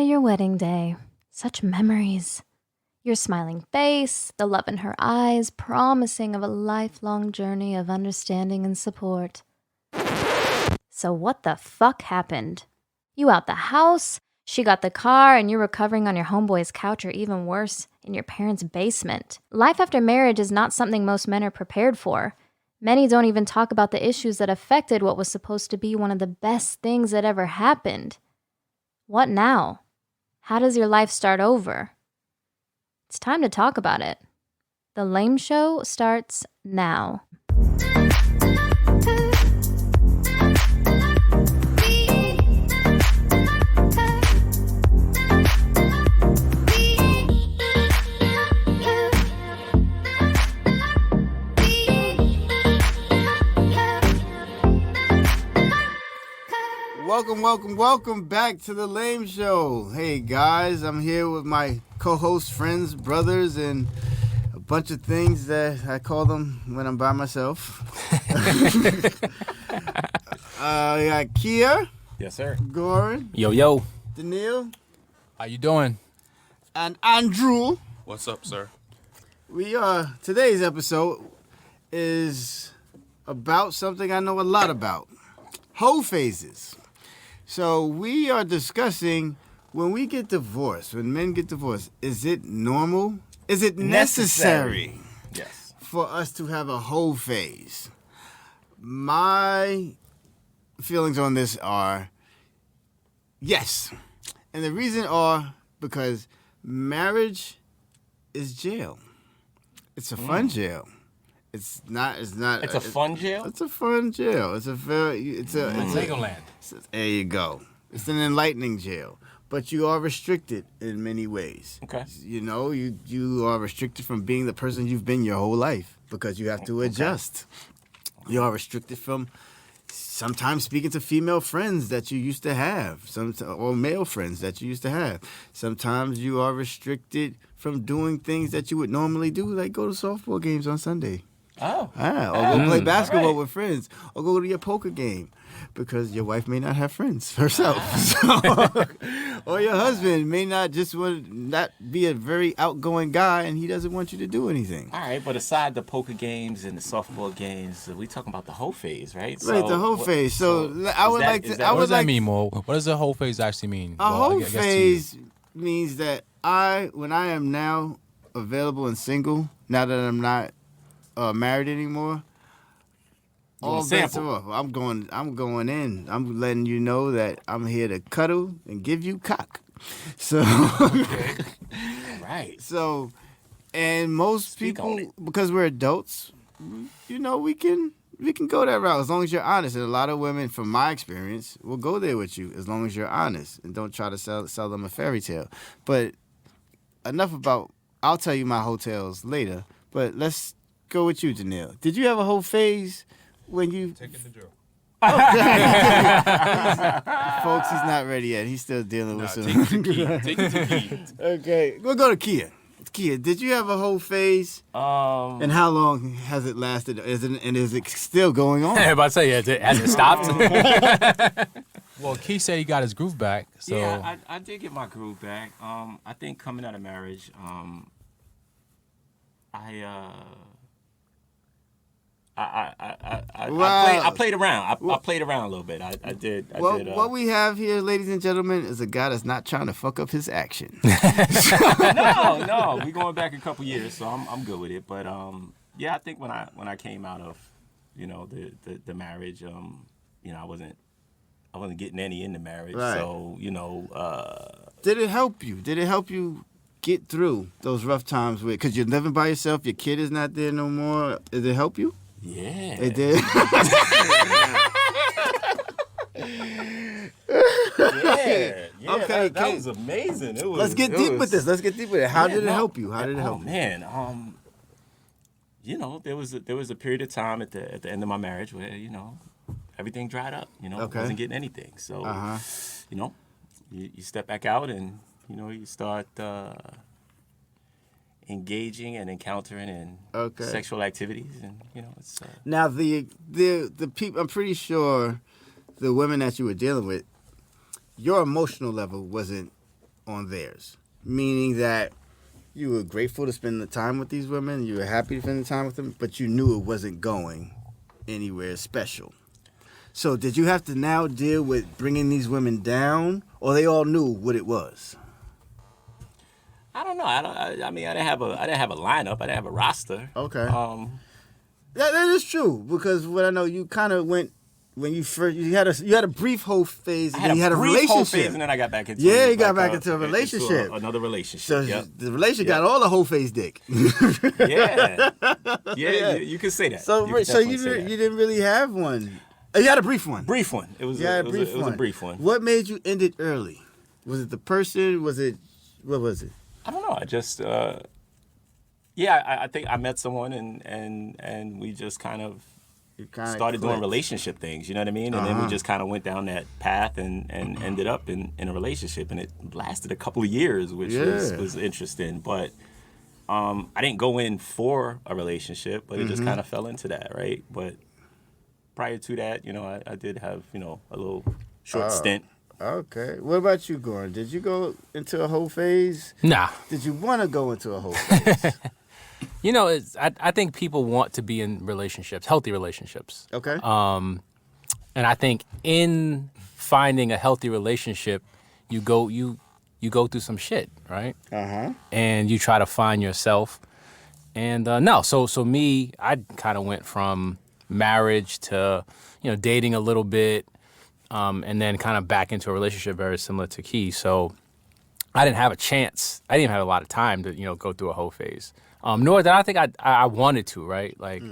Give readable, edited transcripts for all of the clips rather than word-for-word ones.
your wedding day. Such memories. Your smiling face, the love in her eyes, promising of a lifelong journey of understanding and support. So what the fuck happened? You out the house, she got the car, and you're recovering on your homeboy's couch, or even worse, in your parents' basement. Life after marriage is not something most men are prepared for. Many don't even talk about the issues that affected what was supposed to be one of the best things that ever happened. What now? How does your life start over? It's time to talk about it. The Lame Show starts now. Welcome back to The Lame Show. Hey guys, I'm here with my co-host, friends, brothers, and a bunch of things that I call them when I'm by myself. I got Kia. Yes, sir. Goran. Yo. Daniil. How you doing? And Andrew. What's up, sir? Today's episode is about something I know a lot about. Hoe phases. So we are discussing when we get divorced, when men get divorced, is it normal? Is it necessary? Yes. For us to have a hoe phase? My feelings on this are yes. And the reason are because marriage is jail. It's a fun jail. It's not. It's a fun jail. It's a fun jail. It's Legoland. There you go. It's an enlightening jail, but you are restricted in many ways. Okay. You know, you are restricted from being the person you've been your whole life because you have to adjust. You are restricted from sometimes speaking to female friends that you used to have, or male friends that you used to have. Sometimes you are restricted from doing things that you would normally do, like go to softball games on Sunday. Oh. Or go play basketball with friends, or go to your poker game, because your wife may not have friends herself. Or your husband may not be a very outgoing guy, and he doesn't want you to do anything. All right, but aside the poker games and the softball games, we talking about the hoe phase, right? Right, the hoe phase. So I would like to. What does that mean, Mo? What does the hoe phase actually mean? A hoe phase means that when I am now available and single, now that I'm not married anymore, all bets are off. I'm going in. I'm letting you know that I'm here to cuddle and give you cock. So, right. So, and most people, because we're adults, you know, we can go that route as long as you're honest. And a lot of women, from my experience, will go there with you as long as you're honest and don't try to sell them a fairy tale. But enough about. I'll tell you my hotels later. But let's go with you, Daniil. Did you have a whole phase when you... Taking the joke. Folks, he's not ready yet. He's still dealing with some... Take it to key. Okay, we'll go to Kia. Kia, did you have a whole phase? And how long has it lasted? Is it still going on? I was about to say, has it stopped? Well, Key said he got his groove back. So. Yeah, I did get my groove back. I think coming out of marriage, I played around. I played around a little bit. I did. What we have here, ladies and gentlemen, is a guy that's not trying to fuck up his action. No. We going back a couple years, so I'm good with it. But yeah, I think when I came out of, the marriage, I wasn't getting any in the marriage. Right. So Did it help you? Did it help you get through those rough times because you're living by yourself? Your kid is not there no more. Did it help you? Yeah. It did? Yeah. Okay, that was amazing. Let's get deep with this. How did it help you? How did it help you? Man, there was a period of time at the end of my marriage where, everything dried up. I wasn't getting anything. So, you step back out and, you start engaging and encountering in sexual activities, and it's now the people. I'm pretty sure the women that you were dealing with, your emotional level wasn't on theirs, meaning that you were grateful to spend the time with these women, you were happy to spend the time with them, but you knew it wasn't going anywhere special. So did you have to now deal with bringing these women down, or they all knew what it was? I don't know. I mean, I didn't have a lineup. I didn't have a roster. Okay. That is true, because what I know, you kind of went when you first you had a brief whole phase, and then you had a relationship. Whole phase, and then I got back into you got back into a relationship, another relationship. So yep. the relationship got all the whole phase dick. yeah, you can say that. So you didn't really have one. You had a brief one. Brief one. It was a brief one. What made you end it early? Was it the person? What was it? I don't know. I just I think I met someone and we just kind of started doing relationship things, you know what I mean? And then we just kind of went down that path and ended up in a relationship, and it lasted a couple of years, which was interesting. But I didn't go in for a relationship, but it just kind of fell into that, right? But prior to that, I did have, a little short stint. Okay. What about you, Goran? Did you go into a whole phase? Nah. Did you want to go into a whole phase? I think people want to be in relationships, healthy relationships. Okay. And I think in finding a healthy relationship, you go through some shit, right? And you try to find yourself. And so me, I kind of went from marriage to dating a little bit, and then kind of back into a relationship very similar to Key. So I didn't have a chance. I didn't even have a lot of time to go through a whole phase. Nor that I think I wanted to, right? Like,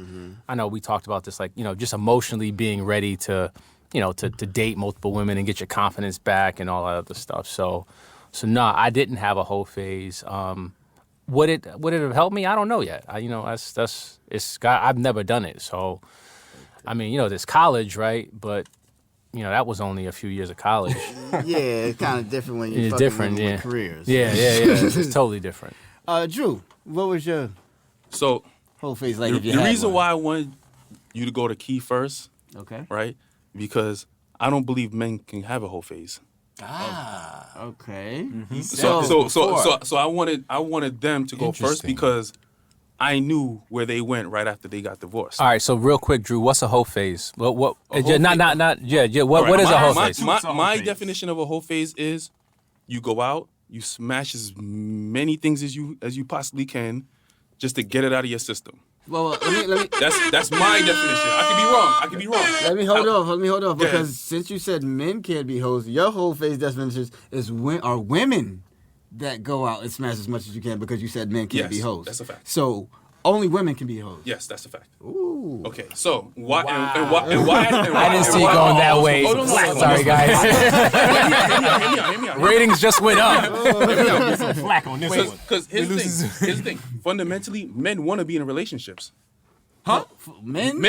I know we talked about this, like, just emotionally being ready to, to date multiple women and get your confidence back and all that other stuff. So no, I didn't have a whole phase. Would it have helped me? I don't know yet. I've never done it. So, I mean, there's college, right? But that was only a few years of college. Yeah, it's kind of different when you're fucking with careers. Yeah. It's totally different. Drew, what was your whole phase like? The reason why I wanted you to go to Key first, okay, right? Because I don't believe men can have a whole phase. Okay. So I wanted them to go first because I knew where they went right after they got divorced. All right, so real quick, Drew, what's a whole phase? What is a whole phase? My definition of a whole phase is you go out, you smash as many things as you possibly can, just to get it out of your system. Well, let me. That's my definition. I could be wrong. Let me hold off, because since you said men can't be hoes, your whole phase definition is are women that go out and smash as much as you can, because you said men can't be hoes. That's a fact. So only women can be hoes. Yes, that's a fact. Ooh. Okay, so why? Wow. And why? I didn't see you going that way. Sorry, guys. Hear me out. Ratings just went up. Get some flack on this one. Because here's the thing. Fundamentally, men want to be in relationships. Huh? Men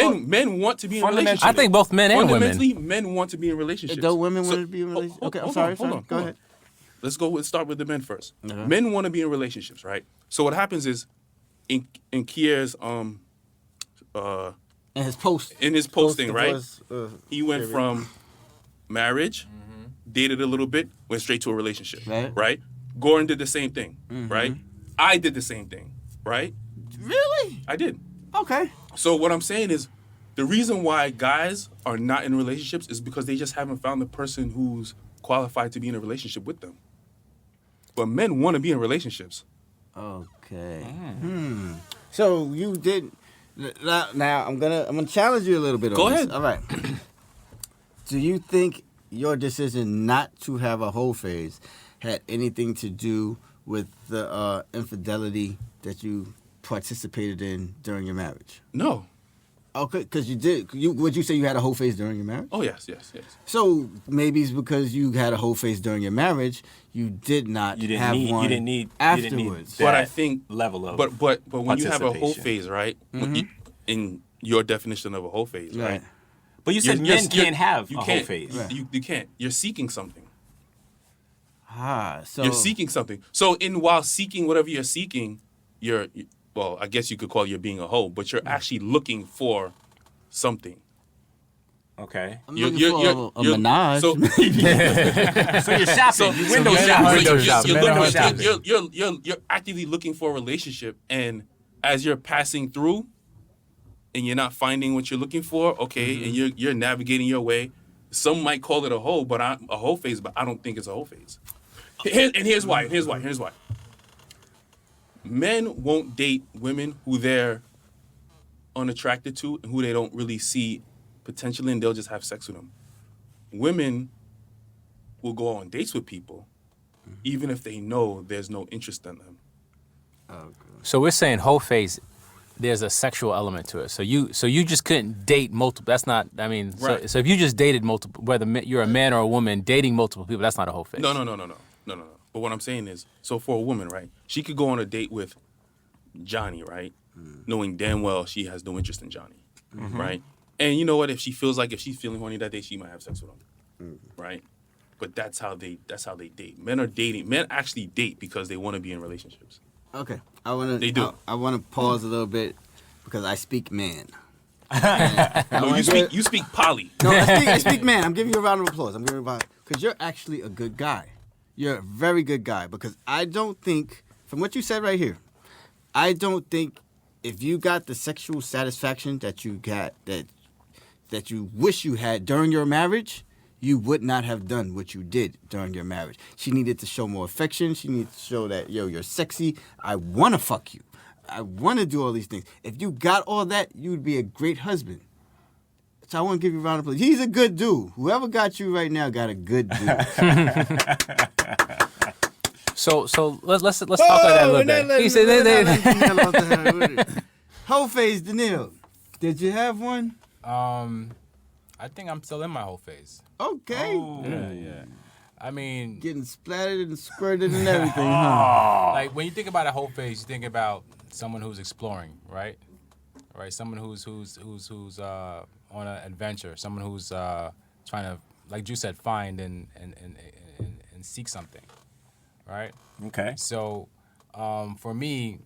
want to be in relationships. I think both men and women. Fundamentally, men want to be in relationships. Don't women want to be in relationships? Okay, I'm sorry. Go ahead. Let's start with the men first. Men want to be in relationships, right? So what happens is, in Kier's in his posting, right? He went from marriage, dated a little bit, went straight to a relationship, right? Gordon did the same thing, right? I did the same thing, right? Really? I did. Okay. So what I'm saying is, the reason why guys are not in relationships is because they just haven't found the person who's qualified to be in a relationship with them. But men want to be in relationships. Okay. So you did. Now I'm gonna challenge you a little bit. Go on ahead. This. All right. Do you think your decision not to have a whole phase had anything to do with the infidelity that you participated in during your marriage? No. Okay, because you did. Would you say you had a whole phase during your marriage? Oh, yes. So maybe it's because you had a whole phase during your marriage, you did not have one. You didn't need afterwards. But I think level of but when you have a whole phase, right? In your definition of a whole phase, right? But you said men can't have a whole phase. Right. You can't. You're seeking something. So you're seeking something. So while seeking whatever you're seeking, well, I guess you could call you're being a hoe, but you're actually looking for something. Okay. I'm looking for a menage. So, So you're shopping. You window shopping. you're actively looking for a relationship, and as you're passing through, and you're not finding what you're looking for, okay, and you're navigating your way. Some might call it a hoe, but a hoe phase, but I don't think it's a hoe phase. Here's why. Men won't date women who they're unattracted to and who they don't really see potential in. They'll just have sex with them. Women will go on dates with people, even if they know there's no interest in them. So we're saying whole phase, there's a sexual element to it. So you just couldn't date multiple. That's not. I mean, Right. so if you just dated multiple, whether you're a man or a woman dating multiple people, that's not a whole phase. No. But what I'm saying is, so for a woman, right, she could go on a date with Johnny, right, knowing damn well she has no interest in Johnny, right? And you know what? If she feels like if she's feeling horny that day, she might have sex with him, right? But that's how they date. Men are dating. Men actually date because they want to be in relationships. Okay, They do. I want to pause a little bit because I speak man. No, you speak poly. No, I speak man. I'm giving you a round of applause. Because you're actually a good guy. You're a very good guy because I don't think, from what you said right here, I don't think if you got the sexual satisfaction that you got, that you wish you had during your marriage, you would not have done what you did during your marriage. She needed to show more affection. She needed to show that, yo, you're sexy. I want to fuck you. I want to do all these things. If you got all that, you would be a great husband. So I want to give you a round of applause. He's a good dude. Whoever got you right now got a good dude. So let's talk about that a little bit. He said Whole phase, Daniil. Did you have one? I think I'm still in my whole phase. Okay. Yeah. I mean, Getting splattered and squirted and everything, huh? like when you think about a whole phase, you think about someone who's exploring, right? Right. Someone who's on an adventure. Someone who's trying to, like Drew said, find and seek something, right? Okay. So, for me,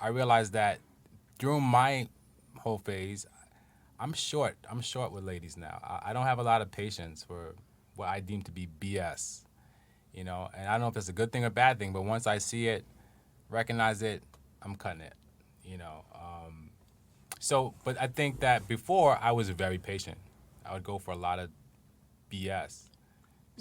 I realized that during my whole phase, I'm short with ladies now. I don't have a lot of patience for what I deem to be BS, you know. And I don't know if it's a good thing or bad thing, but once I see it, recognize it, I'm cutting it, you know. But I think that before I was very patient. I would go for a lot of BS.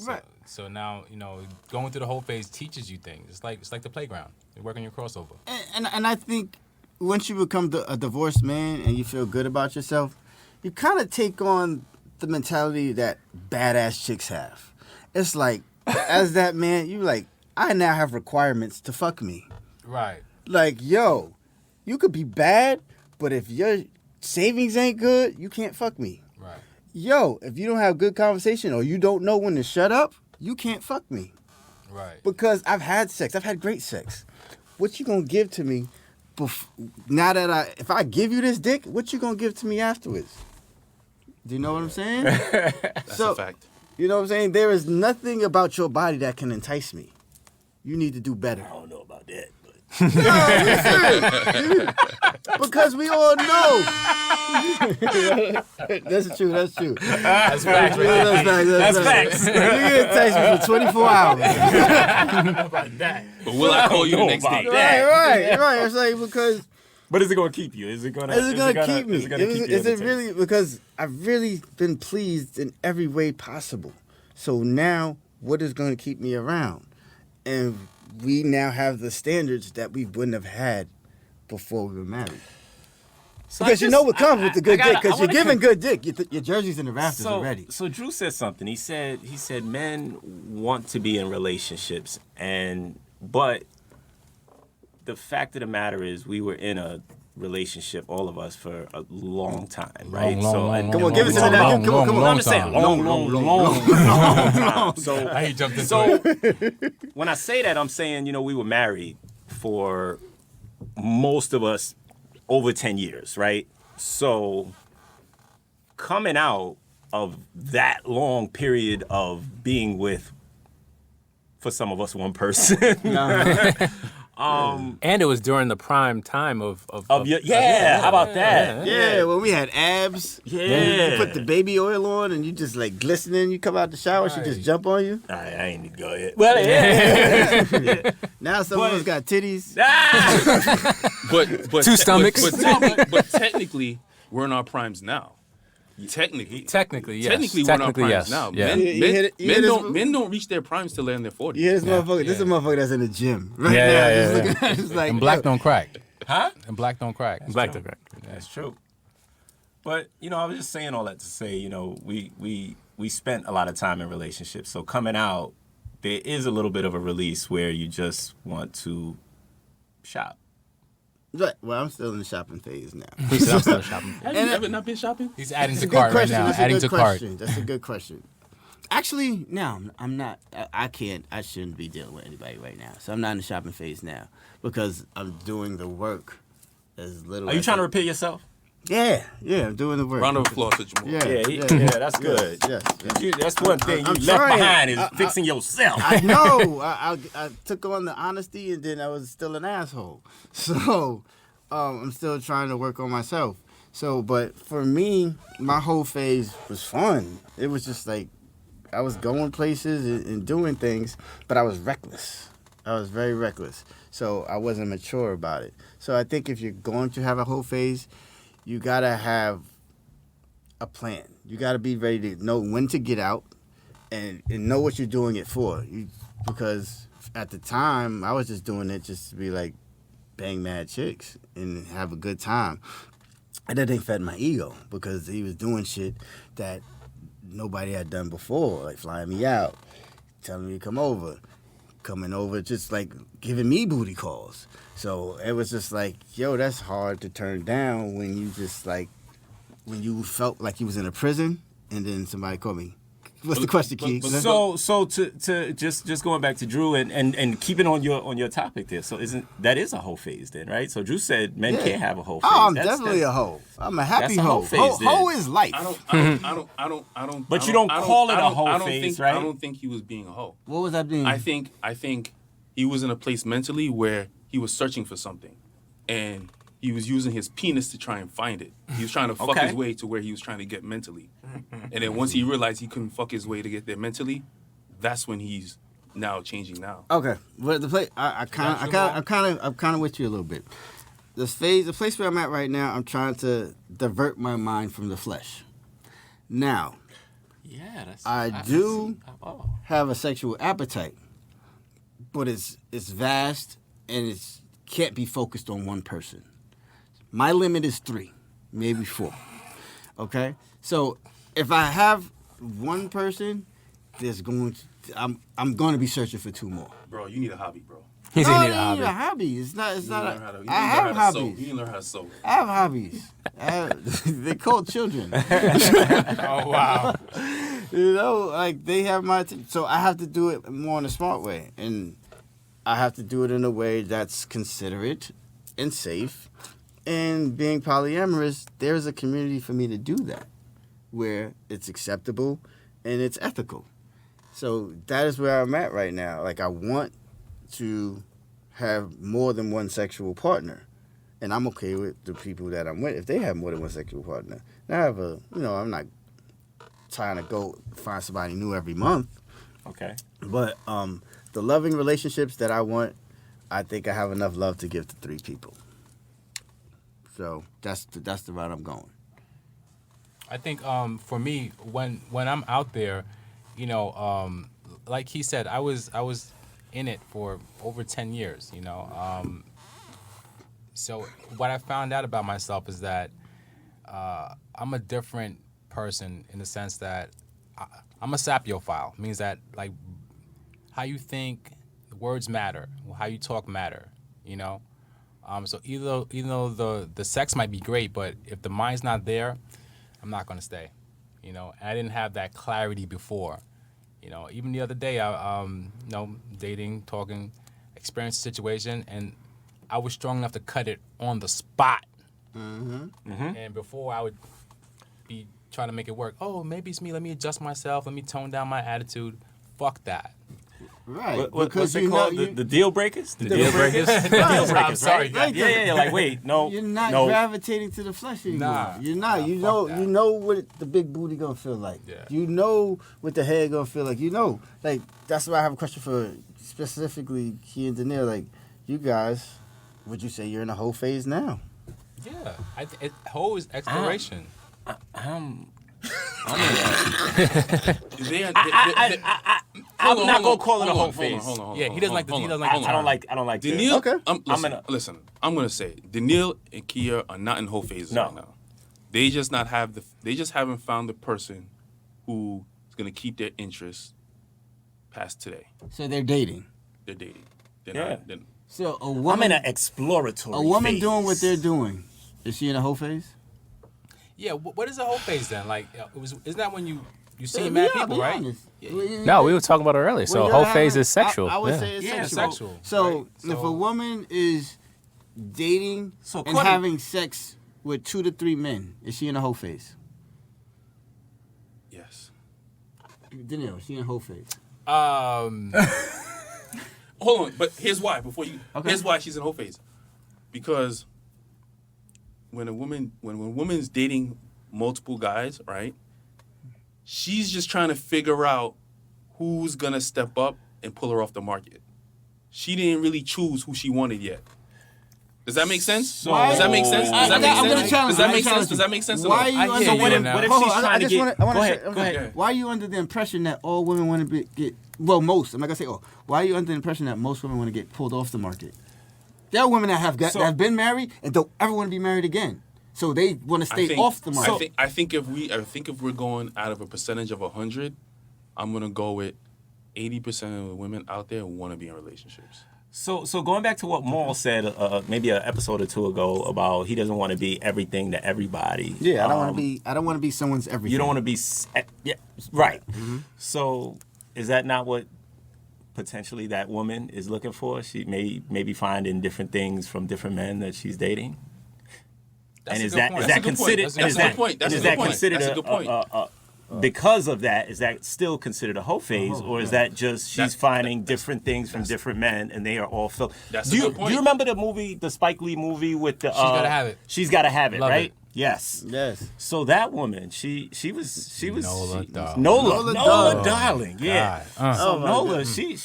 Right. So now, you know, going through the whole phase teaches you things. It's like the playground. You're working your crossover. And I think once you become a divorced man and you feel good about yourself, you kind of take on the mentality that badass chicks have. It's like, as that man, you like, I now have requirements to fuck me. Right. Like, yo, you could be bad, but if your savings ain't good, you can't fuck me. Right. Yo, if you don't have good conversation or you don't know when to shut up, you can't fuck me. Right. Because I've had sex. I've had great sex. What you gonna give to me now that if I give you this dick, what you gonna give to me afterwards? Do you know what I'm saying? That's a fact. You know what I'm saying? There is nothing about your body that can entice me. You need to do better. I don't know about that, but No, listen. Because we all know. That's true. That's facts. That's facts. You can entice me for 24 hours. But will I call you the next day? Right. It's like because. But is it gonna keep you? Is it gonna keep me? Is it really? Because I've really been pleased in every way possible. So now, what is going to keep me around? And we now have the standards that we wouldn't have had before we were married. So because you know what comes with the good dick. Because you're giving good dick. Your jersey's in the rafters already. So Drew said something. He said men want to be in relationships, but the fact of the matter is we were in a relationship, all of us, for a long time, right? Come on, give it to me now. Come on. I'm just saying, long time. So I ain't jumped into it. When I say that, I'm saying, you know, we were married for most of us over 10 years, right? So coming out of that long period of being with, for some of us, one person, And it was during the prime time of your, how about that? Yeah, when we had abs. Yeah. You put the baby oil on and you just like glistening. You come out the shower, she just jump on you. I ain't need to go yet. Well, yeah. Now some of us got titties. But Two stomachs. But technically, we're in our primes now. Technically, yes. we're in our primes Yes. now. Yeah. Men don't reach their primes till they're in their 40s. Yeah, this motherfucker. This is a motherfucker that's in the gym right now. Yeah. Just looking at it, just like, And black yo. don't crack. Huh? And black don't crack. Black don't crack. That's true. But, I was just saying all that to say, we spent a lot of time in relationships. So coming out, there is a little bit of a release where you just want to shop. Right. Well, I'm still in the shopping phase now. He said, I'm still shopping. Have you ever not been shopping? He's adding That's to a good cart right question. now. That's a Adding good to cart. question. That's a good question. Actually, no, I'm not. I can't. I shouldn't be dealing with anybody right now. So I'm not in the shopping phase now because I'm doing the work as little. Are you as trying to I- repeat yourself? Yeah, I'm doing the work. Round of applause to Jamal. Yeah, That's good. Yes. That's one thing I'm you left trying. behind is fixing yourself. I know. I took on the honesty, and then I was still an asshole. So I'm still trying to work on myself. So, but for me, my whole phase was fun. It was just like I was going places and doing things, but I was reckless. I was very reckless. So I wasn't mature about it. So I think if you're going to have a whole phase, you gotta have a plan. You gotta be ready to know when to get out and know what you're doing it for. Because at the time, I was just doing it just to be like bang mad chicks and have a good time. And that ain't fed my ego because he was doing shit that nobody had done before, like flying me out, telling me to come over, coming over, just like giving me booty calls. So it was just like, yo, that's hard to turn down when you just like, when you felt like you was in a prison and then somebody called me. What's the question, Keith? So to just going back to Drew and keeping on your topic there. So that is a hoe phase then, right? So Drew said men can't have a hoe phase. Oh, I'm definitely a hoe. I'm a happy that's a hoe hoe. phase then. Hoe is life. I don't. But you don't call it a hoe phase, right? I don't think he was being a hoe. What was that being? I think he was in a place mentally where he was searching for something, and he was using his penis to try and find it. He was trying to fuck his way to where he was trying to get mentally, and then once he realized he couldn't fuck his way to get there mentally, that's when he's now changing now. Okay, but the place I'm kind of with you a little bit. The place where I'm at right now, I'm trying to divert my mind from the flesh. Now, I do have a sexual appetite, but it's vast and it can't be focused on one person. My limit is 3, maybe 4. Okay, so if I have one person, I'm going to be searching for 2 more. Bro, you need a hobby, bro. He's No, in I here, need a hobby. hobby. It's not. You I have hobbies. You need to learn how to sew. I have hobbies. They're called children. Oh, wow. You know, like they have my. So I have to do it more in a smart way, and I have to do it in a way that's considerate and safe. And being polyamorous, there's a community for me to do that, where it's acceptable and it's ethical. So that is where I'm at right now. Like I want to have more than one sexual partner, and I'm okay with the people that I'm with if they have more than one sexual partner. Now I have I'm not trying to go find somebody new every month. Okay. But the loving relationships that I want, I think I have enough love to give to 3 people. So that's the route I'm going. I think for me, when I'm out there, like he said, I was in it for over 10 years. So what I found out about myself is that I'm a different person in the sense that I'm a sapiophile. Means that like how you think, words matter, how you talk matter. So even though the sex might be great, but if the mind's not there, I'm not gonna stay. And I didn't have that clarity before. Even the other day, I dating, talking, experienced a situation, and I was strong enough to cut it on the spot. And before I would be trying to make it work. Oh, maybe it's me. Let me adjust myself. Let me tone down my attitude. Fuck that. Right. What's because it you know called? The deal breakers? The deal breakers? The deal breakers, I'm sorry, right? guys. Yeah. Like, wait, no. you're not no. gravitating to the flesh anymore. Nah. You're not. Nah, You fuck know. that. You know what the big booty gonna feel like. Yeah. You know what the head gonna feel like. You know. Like that's why I have a question for specifically Key and Danielle. Like, you guys, would you say you're in a whole phase now? Yeah, whole is exploration. I'm Hold on, not hold gonna on, call it a hold whole on, phase. hold on, Yeah, he doesn't like the- hold he on, doesn't like hold the on. I don't like Daniil, Okay. listen, I'm gonna say Daniil and Kia are not in whole phases No. right now. They just haven't found the person who is gonna keep their interest past today. So they're dating. They're dating. Yeah. So a I'm woman, in an exploratory a woman phase. doing what they're doing, is she in a whole phase? Yeah, what is the whole phase then? Like, isn't that when you see mad people, be right? honest. No, we were talking about it earlier. So When whole you're phase having- is sexual. I would yeah. say it's Yeah, sexual. sexual. So right? if a So- woman is dating So and according- having sex with 2 to 3 men, is she in a whole phase? Yes. Danielle, is she in a whole phase? Hold on, but here's why. Okay. Here's why she's in whole phase. Because when a woman's dating multiple guys, right? She's just trying to figure out who's gonna step up and pull her off the market. She didn't really choose who she wanted yet. Does that make sense? Does that make sense? Does that make I'm gonna sense? challenge Does that you. make I'm sense? gonna Does that make sense? or Why no? are you I under hear the you now. What if Hold she's on, trying I to just get- wanna go say- ahead, I'm go gonna ahead. say, why are you under the impression that all women want to get? Well, most. I'm not gonna say all. Why are you under the impression that most women want to get pulled off the market? There are women that that have been married and don't ever want to be married again. So they want to stay off the market. I think if we're going out of a percentage of 100, I'm gonna go with 80% of the women out there want to be in relationships. So going back to what Maul said maybe an episode or two ago about he doesn't want to be everything to everybody. Yeah, I don't want to be. I don't want to be someone's everything. You don't want to be. Yeah, right. So is that not what potentially that woman is looking for? She may be finding different things from different men that she's dating. That's And a is good that point. is That's that a good point. considered? That's a and good is that- point. That's and a is good that point. considered That's a good point. because of that, is that still considered a whole phase, or is that just she's finding different things from different men and they are all filled? That's a do you, good point. Do you remember the movie, the Spike Lee movie with the? Gotta Have It. She's Gotta Have It, Love right? it. Yes. Yes. So that woman, she was Nola Darling. Nola Darling, yeah. God. So Oh, my Nola, goodness.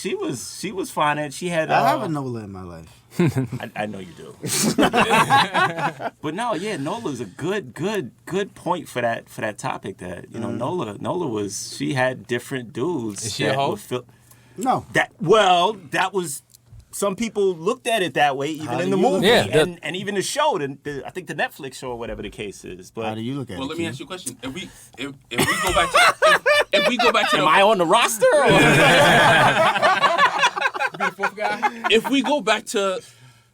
she was fine, and she had. I have a Nola in my life. I know you do. But no, yeah, Nola's a good point for that topic. That Nola she had different dudes. Is she a that hoe? would No. that was. Some people looked at it that way, even How in do the you look movie, at it? and even the show. I think the Netflix show or whatever the case is. But How do you look at Well, it? let me Keith? ask you a question. If we go back to if we go back to am I on the roster? Or? if we go back to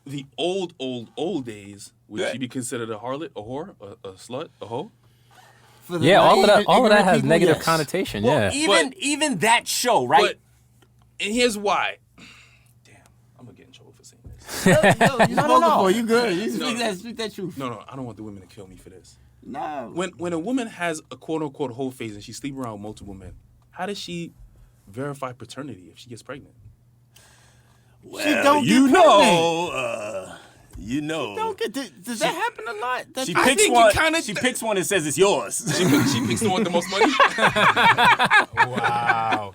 the old days, would she be considered a harlot, a whore, a slut, a hoe? For the Yeah, all of naive that and ignorant has people, negative yes. connotation. Well, yeah. even that show, right? And here's why. Damn, I'm gonna get in trouble for saying this. Yo, you spoken no. for. You good. You No. speak that truth. No, I don't want the women to kill me for this. No. When a woman has a quote unquote whole phase and she's sleeping around with multiple men, how does she verify paternity if she gets pregnant? She don't get pregnant. Don't get. Does that happen a lot? That's She I picks think one. it kinda- She picks one and says it's yours. She picks the one with the most money. Wow.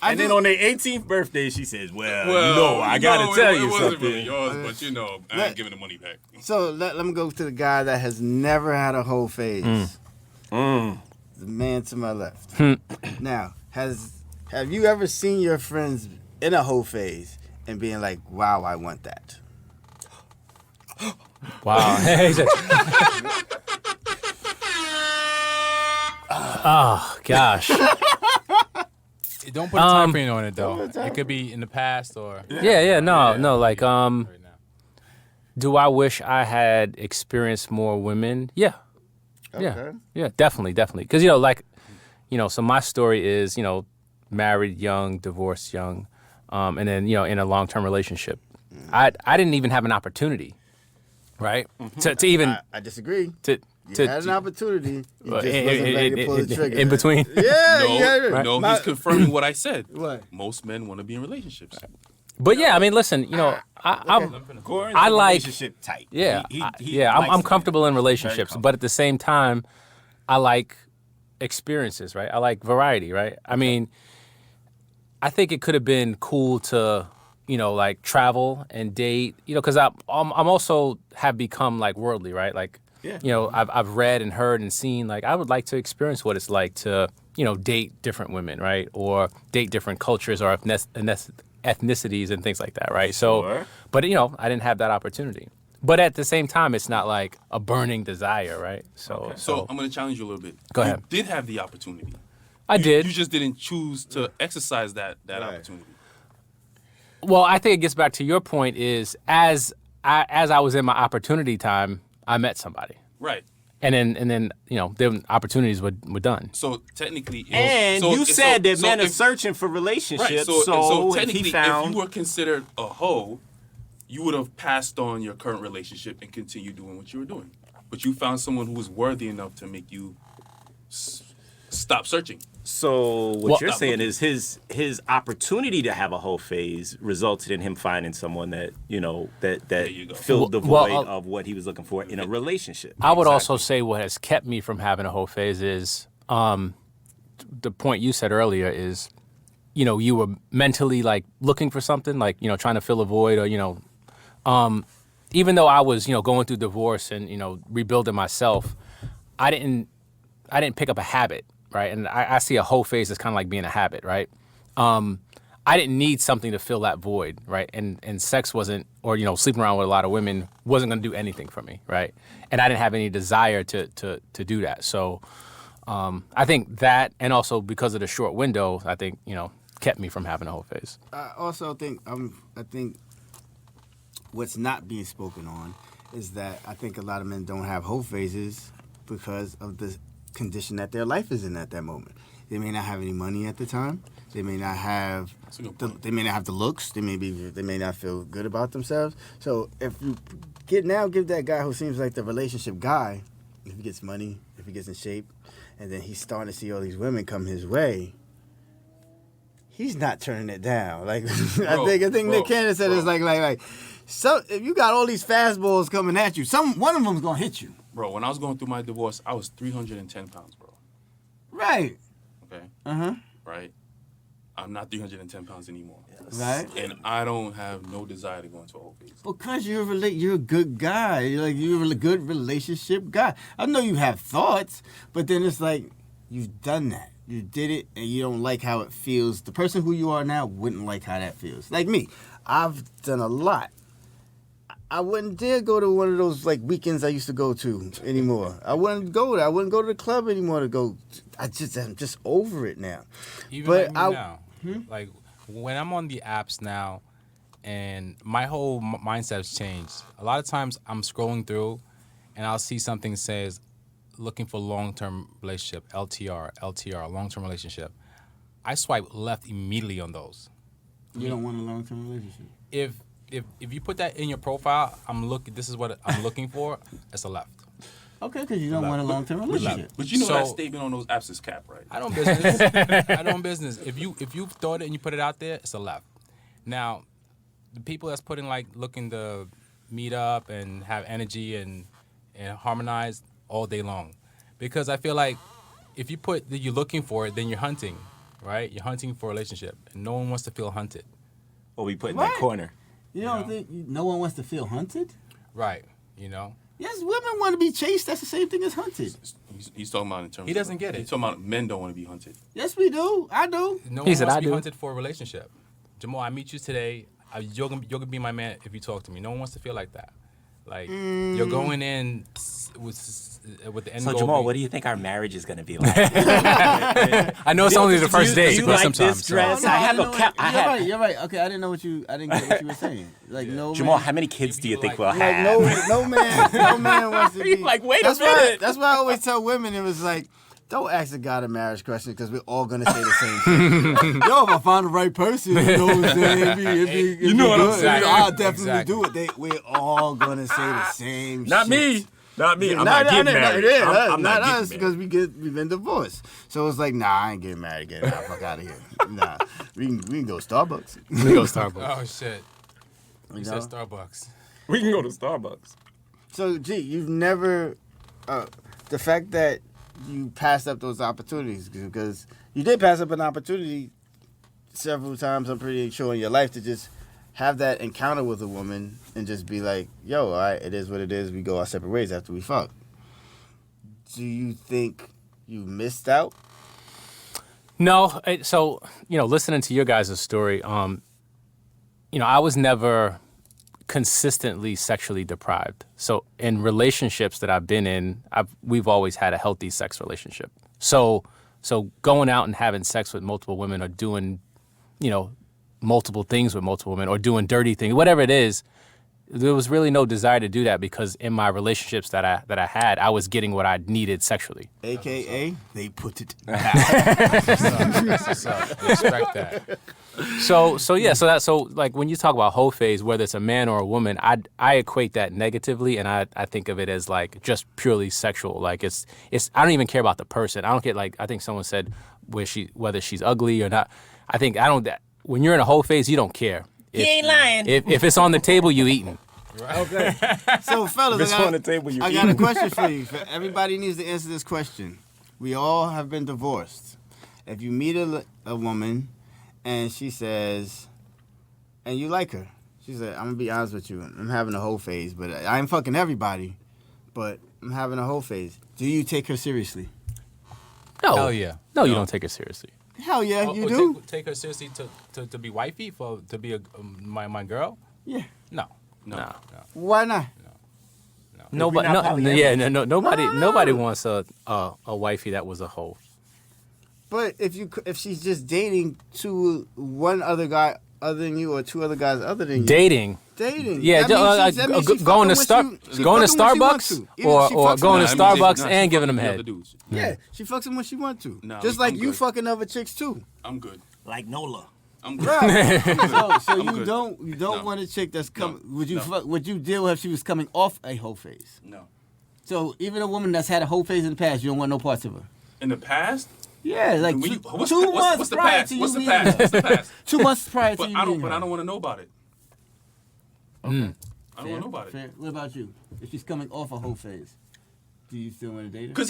And then on their 18th birthday, she says, "Well, I gotta tell you it wasn't something." really yours, but I ain't giving the money back. So let me go to the guy that has never had a whole phase. The man to my left. Now, have you ever seen your friends in a whole phase and being like, "Wow, I want that"? Wow. Oh gosh. Don't put a time frame on it though. It could be in the past or No, like right now. do I wish I had experienced more women? Yeah. Okay. Yeah, definitely. Because, so my story is, married young, divorced young, and then, in a long-term relationship. I didn't even have an opportunity, right? To even, I disagree. You had an opportunity. You just wasn't ready to pull the trigger. In between. Yeah, No, he's confirming what I said. What? Most men want to be in relationships. But yeah, I mean, listen, you know, Gordon's I a like- relationship type. yeah, He I'm likes comfortable in Very relationships, comfortable. but at the same time, I like experiences, right? I like variety, right? I mean, I think it could have been cool to, you know, like travel and date, you know, because I'm also have become like worldly, right? Like, Yeah. you know, I've read and heard and seen, like, I would like to experience what it's like to, you know, date different women, right? Or date different cultures or ethnicities and things like that, right? So, Sure. but, you know, I didn't have that opportunity. But at the same time, it's not like a burning desire, right? So, So I'm going to challenge you a little bit. Go ahead. You did have the opportunity. I did. You just didn't choose to exercise that opportunity. Well, I think it gets back to your point is as I was in my opportunity time, I met somebody. Right. And then you know, then opportunities were done. So technically, And you said that men are searching for relationships, right. so technically, he found. if you were considered a hoe, you would have passed on your current relationship and continued doing what you were doing. But you found someone who was worthy enough to make you stop searching. So what Well, you're saying is his opportunity to have a whole phase resulted in him finding someone that, you know, that you go. filled the Well, void of what he was looking for in a relationship. I would also say what has kept me from having a whole phase is the point you said earlier is, you know, you were mentally like looking for something, like, you know, trying to fill a void or, you know, even though I was, you know, going through divorce and, you know, rebuilding myself, I didn't pick up a habit, right? And I see a whole phase as kind of like being a habit, right? I didn't need something to fill that void, right? And sex wasn't, or, you know, sleeping around with a lot of women wasn't going to do anything for me, right? And I didn't have any desire to do that. So I think that, and also because of the short window, I think, you know, kept me from having a whole phase. I also think I think what's not being spoken on is that I think a lot of men don't have whole phases because of the condition that their life is in at that moment. They may not have any money at the time. They may not have they may not have the looks. They may not feel good about themselves. So if you give that guy who seems like the relationship guy, if he gets money, if he gets in shape, and then he's starting to see all these women come his way, he's not turning it down. Like I think Nick Cannon said it's like so if you got all these fastballs coming at you, one of them's gonna hit you. Bro, when I was going through my divorce, I was 310 pounds, bro. Right. Okay? Uh-huh. Right? I'm not 310 pounds anymore. Right. And I don't have no desire to go into a whole phase. Because you're a good guy. You're a good relationship guy. I know you have thoughts, but then it's like you've done that. You did it, and you don't like how it feels. The person who you are now wouldn't like how that feels. Like me, I've done a lot. I wouldn't dare go to one of those like weekends I used to go to anymore. I wouldn't go there. I wouldn't go to the club anymore to go. I'm just over it now. Even But like me now, like when I'm on the apps now, and my whole mindset has changed. A lot of times I'm scrolling through, and I'll see something says, looking for long-term relationship, LTR, long-term relationship. I swipe left immediately on those. You don't want a long-term relationship. If you put that in your profile, this is what I'm looking for. It's a left. Okay, because you don't want a long-term relationship. But you know So- that statement on those apps is cap, right? I don't business. If you thought it and you put it out there, it's a left. Now, the people that's putting like looking to meet up and have energy and harmonize all day long, because I feel like if you put that you're looking for it, then you're hunting, right? You're hunting for a relationship, and no one wants to feel hunted, Or we put in What? that corner. You don't think no one wants to feel hunted? right? You know, Yes, women want to be chased. That's the same thing as hunted. He's talking about in terms. He doesn't get it. He's talking about men don't want to be hunted. Yes, we do. I do. no He one said, wants "I to be do." hunted for a relationship. Jamal, I meet you today. You're gonna be my man if you talk to me. No one wants to feel like that. Like you're going in with the end So goal. Jamal, being- what do you think our marriage is going to be like? I know it's only the first date, you but like sometimes. this dress? I have a cap. I You're have. right. You're right. Okay, I didn't get what you were saying. Like no Jamal, man, how many kids do you think Like- we'll like have? no man wants to be. Like, wait a that's minute. That's why I always tell women it was like, don't ask a guy a marriage question because we're all gonna say the same thing. Yo, if I find the right person, you know what I'm saying? You know what I'm saying. I'll definitely Exactly. do it. We're all gonna say the same. Not shit. me. Not me. I'm not getting married. I'm not us getting because married. we've been divorced. So it's like, nah, I ain't getting married again. Nah, fuck out of here. Nah, we can go Starbucks. We go Starbucks. Oh shit. You said Starbucks. We can go to Starbucks. So, G, you've never, the fact that you passed up those opportunities, because you did pass up an opportunity several times, I'm pretty sure, in your life to just have that encounter with a woman and just be like, yo, all right, it is what it is. We go our separate ways after we fuck. Do you think you missed out? No. So, listening to your guys' story, I was never consistently sexually deprived. So in relationships that I've been in, we've always had a healthy sex relationship. So going out and having sex with multiple women or doing, multiple things with multiple women or doing dirty things, whatever it is, there was really no desire to do that because in my relationships that I had, I was getting what I needed sexually. AKA, they put it down. That's what's up. Respect that. So like when you talk about whole phase, whether it's a man or a woman, I equate that negatively, and I think of it as like just purely sexual. Like it's I don't even care about the person. I don't get like I think someone said whether she's ugly or not. When you're in a whole phase, you don't care. He ain't lying. If it's on the table, you eating. Okay. So, fellas, on the table, I got a question for you. Everybody needs to answer this question. We all have been divorced. If you meet a woman and she says, and you like her, she said, I'm going to be honest with you. I'm having a whole phase, but I ain't fucking everybody, but I'm having a whole phase. Do you take her seriously? No. Hell yeah. No, you don't take it seriously. Hell yeah, you do. Take her seriously to be wifey, to be my girl? Yeah. No. Why not? Nobody wants a wifey that was a hoe. But if she's just dating one other guy other than you or two other guys other than you. Dating. Yeah, going to Starbucks or going to Starbucks and giving them head. Yeah, she fucks him when she wants to. Nah, just like I'm you good. fucking other chicks too. I'm good. Like Nola. I'm good. Right. so I'm you good. don't want a chick that's coming. Would you deal with if she was coming off a whole phase? No. So even a woman that's had a whole phase in the past, you don't want no parts of her. In the past? Yeah, like When you- 2 what's months what's the prior past? to you What's the meeting past? her. What's the past? 2 months prior to But you I meeting don't her. want to know about it. Okay. I don't want to know about it. Fair. What about you? If she's coming off a whole phase, do you still want to date her? Because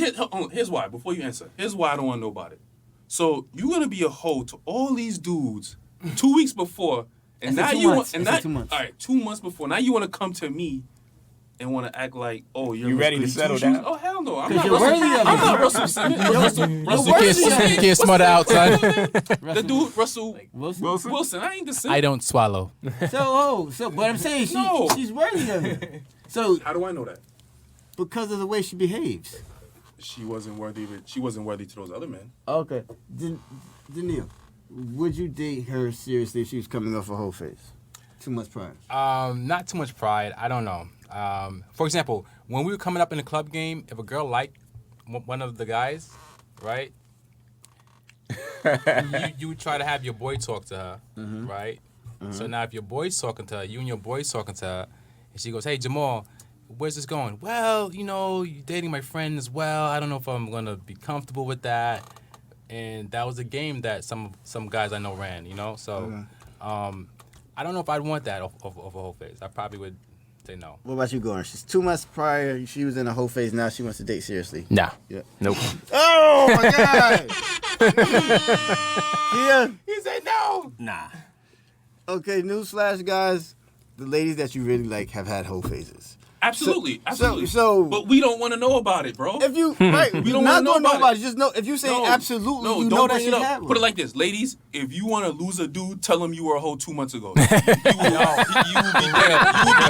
here's why. Before you answer, here's why I don't want to know about it. So you're gonna be a hoe to all these dudes 2 weeks before, and That's now in 2 you months. want, and That's that, in 2 months. all right, 2 months before. Now you want to come to me and want to act like, oh, you're You ready to goody settle two-shoes? down? Oh hell no! I'm 'Cause not you're Russell. worthy of I'm it. not Russell Simmons. You can't smut out, son. The dude Russell Wilson? Wilson. I ain't the same. I don't swallow. So, but I'm saying she's worthy of it. So, How do I know that? because of the way she behaves. She wasn't worthy of it. She wasn't worthy to those other men. Okay. Daniil, would you date her seriously if she was coming off a whole phase? 2 months prior. Not too much pride. I don't know. For example, when we were coming up in the club game, if a girl liked one of the guys, right? you would try to have your boy talk to her, right? So now if your boy's talking to her, you and your boy's talking to her, and she goes, "Hey Jamal, where's this going?" "Well, you're dating my friend as well. I don't know if I'm gonna be comfortable with that." And that was a game that some guys I know ran, So, I don't know if I'd want that of a whole phase. I probably would say no. What about you, Goran? She's 2 months prior. She was in a whole phase. Now she wants to date seriously. Nah. Yeah. Nope. Oh, my God. Yeah. He said no. Nah. Okay, newsflash, guys. The ladies that you really like have had whole phases. Absolutely, absolutely. so- but we don't want to know about it, bro. If you, right, We we don't don't wanna know about it. Just know, if you say No, absolutely, no, you don't know that bring she it up. had one. Put it like this, ladies. If you want to lose a dude, tell him you were a hoe 2 months ago. You will be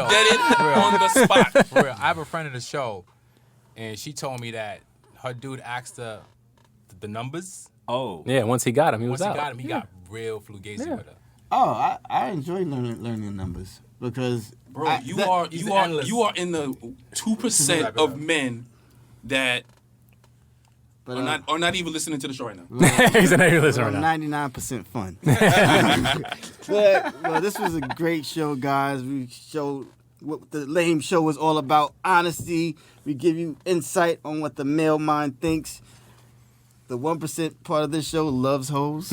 deaded on the spot. For real, I have a friend of the show, and she told me that her dude asked the numbers. Oh. Yeah, once he got him, he was Once out. he got him, he got real flugazi with her. Oh, I enjoy learning numbers because Bro, you are in the 2% of men that but, are not even listening to the show right now. He's an A listener right now. 99% fun. Well, this was a great show, guys. We showed what the Lame Show is all about. Honesty. We give you insight on what the male mind thinks. The 1% part of this show loves hoes.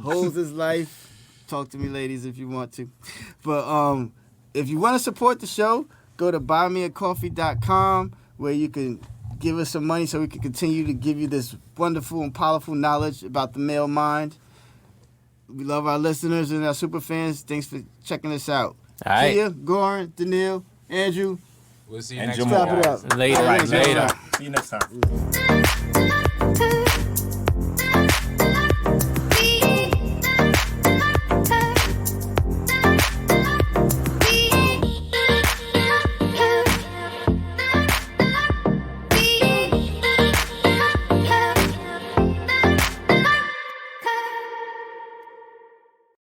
Hoes is life. Talk to me, ladies, if you want to. But if you want to support the show, go to buymeacoffee.com where you can give us some money so we can continue to give you this wonderful and powerful knowledge about the male mind. We love our listeners and our super fans. Thanks for checking us out. All right. Kia, Goran, Daniil, Andrew. We'll see you And next Jamal. week. Clap it up. Later, All right, later. See you next time.